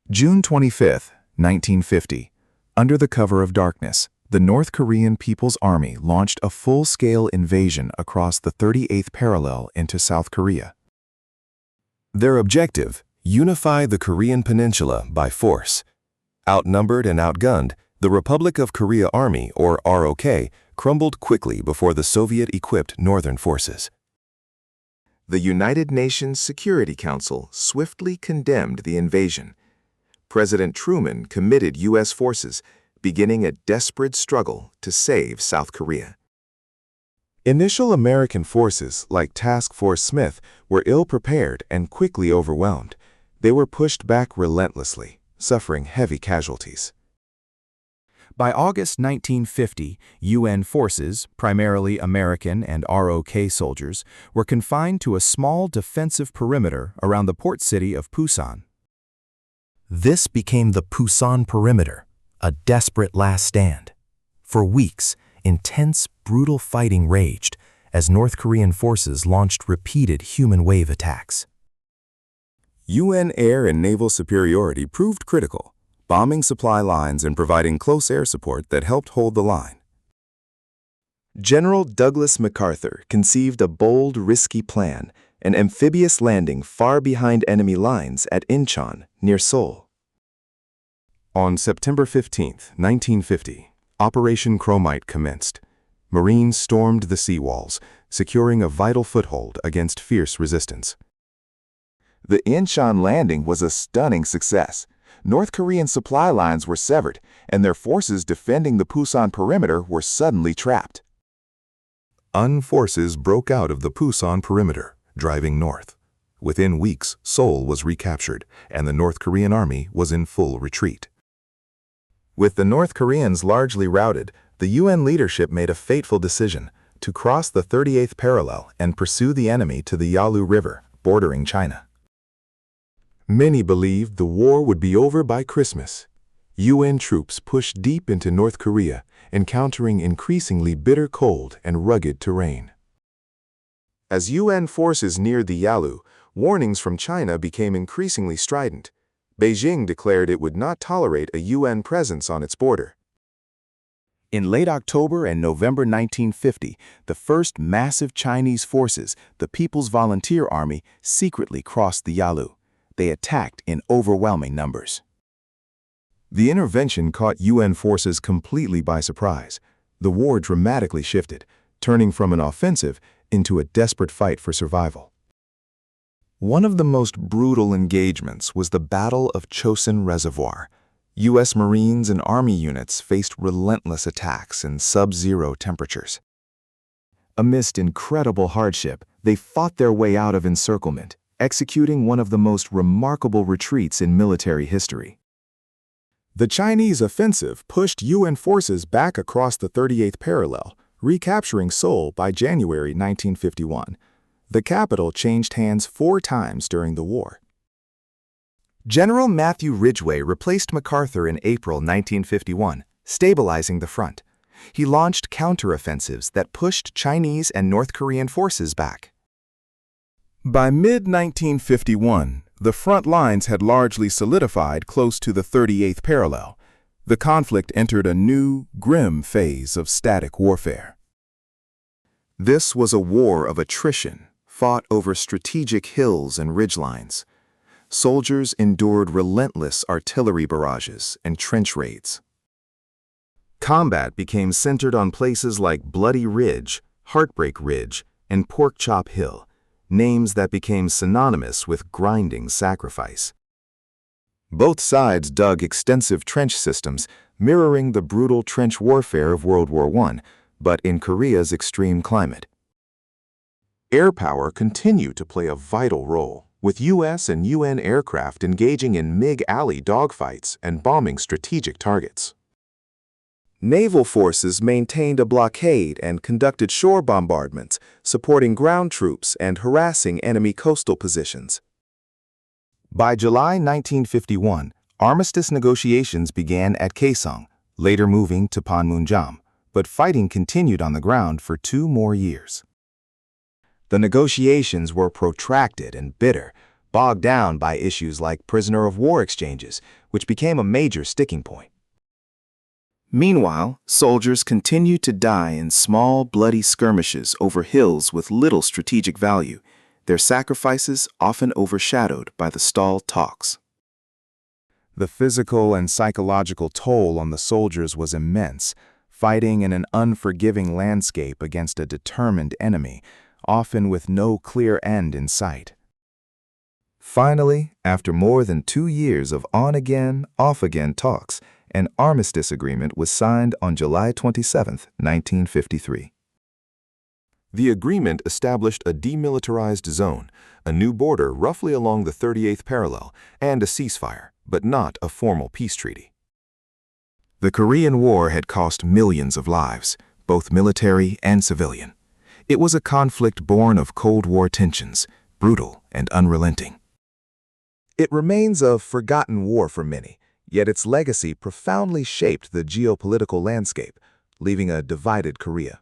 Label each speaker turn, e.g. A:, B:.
A: June 25, 1950. Under the cover of darkness, the North Korean People's Army launched a full-scale invasion across the 38th parallel into South Korea. Their objective: unify the Korean peninsula by force. Outnumbered and outgunned, the Republic of Korea Army, or ROK, crumbled quickly before the Soviet-equipped northern forces. The United Nations Security Council swiftly condemned the invasion. President Truman committed U.S. forces, beginning a desperate struggle to save South Korea. Initial American forces, like Task Force Smith, were ill-prepared and quickly overwhelmed. They were pushed back relentlessly, suffering heavy casualties. By August 1950, UN forces, primarily American and ROK soldiers, were confined to a small defensive perimeter around the port city of Busan. This became the Busan Perimeter, a desperate last stand. For weeks, intense, brutal fighting raged as North Korean forces launched repeated human wave attacks. UN air and naval superiority proved critical, bombing supply lines and providing close air support that helped hold the line. General Douglas MacArthur conceived a bold, risky plan, an amphibious landing far behind enemy lines at Inchon, near Seoul. On September 15, 1950, Operation Chromite commenced. Marines stormed the seawalls, securing a vital foothold against fierce resistance. The Inchon landing was a stunning success. North Korean supply lines were severed, and their forces defending the Busan perimeter were suddenly trapped. UN forces broke out of the Busan perimeter, driving north. Within weeks, Seoul was recaptured, and the North Korean army was in full retreat. With the North Koreans largely routed, the UN leadership made a fateful decision to cross the 38th parallel and pursue the enemy to the Yalu River, bordering China. Many believed the war would be over by Christmas. UN troops pushed deep into North Korea, encountering increasingly bitter cold and rugged terrain. As UN forces neared the Yalu, warnings from China became increasingly strident. Beijing declared it would not tolerate a UN presence on its border. In late October and November 1950, the first massive Chinese forces, the People's Volunteer Army, secretly crossed the Yalu. They attacked in overwhelming numbers. The intervention caught UN forces completely by surprise. The war dramatically shifted, turning from an offensive into a desperate fight for survival. One of the most brutal engagements was the Battle of Chosin Reservoir. U.S. Marines and Army units faced relentless attacks in sub-zero temperatures. Amidst incredible hardship, they fought their way out of encirclement, executing one of the most remarkable retreats in military history. The Chinese offensive pushed UN forces back across the 38th parallel, recapturing Seoul by January 1951. The capital changed hands 4 times during the war. General Matthew Ridgway replaced MacArthur in April 1951, stabilizing the front. He launched counteroffensives that pushed Chinese and North Korean forces back. By mid-1951, the front lines had largely solidified close to the 38th parallel. The conflict entered a new, grim phase of static warfare. This was a war of attrition, fought over strategic hills and ridgelines. Soldiers endured relentless artillery barrages and trench raids. Combat became centered on places like Bloody Ridge, Heartbreak Ridge, and Pork Chop Hill, names that became synonymous with grinding sacrifice. Both sides dug extensive trench systems, mirroring the brutal trench warfare of World War I, but in Korea's extreme climate. Air power continued to play a vital role, with U.S. and UN aircraft engaging in MiG alley dogfights and bombing strategic targets. Naval forces maintained a blockade and conducted shore bombardments, supporting ground troops and harassing enemy coastal positions. By July 1951, armistice negotiations began at Kaesong, later moving to Panmunjom, but fighting continued on the ground for 2 more years. The negotiations were protracted and bitter.
B: bogged down by issues like prisoner of war exchanges, which became a major sticking point.
C: Meanwhile, soldiers continued to die in small, bloody skirmishes over hills with little strategic value, their sacrifices often overshadowed by the stalled talks.
A: The physical and psychological toll on the soldiers was immense, fighting in an unforgiving landscape against a determined enemy, often with no clear end in sight. Finally, after more than 2 years of on-again, off-again talks, an armistice agreement was signed on July 27, 1953. The agreement established a demilitarized zone, a new border roughly along the 38th parallel, and a ceasefire, but not a formal peace treaty. The Korean War had cost millions of lives, both military and civilian. It was a conflict born of Cold War tensions, brutal and unrelenting. It remains a forgotten war for many, yet its legacy profoundly shaped the geopolitical landscape, leaving a divided Korea.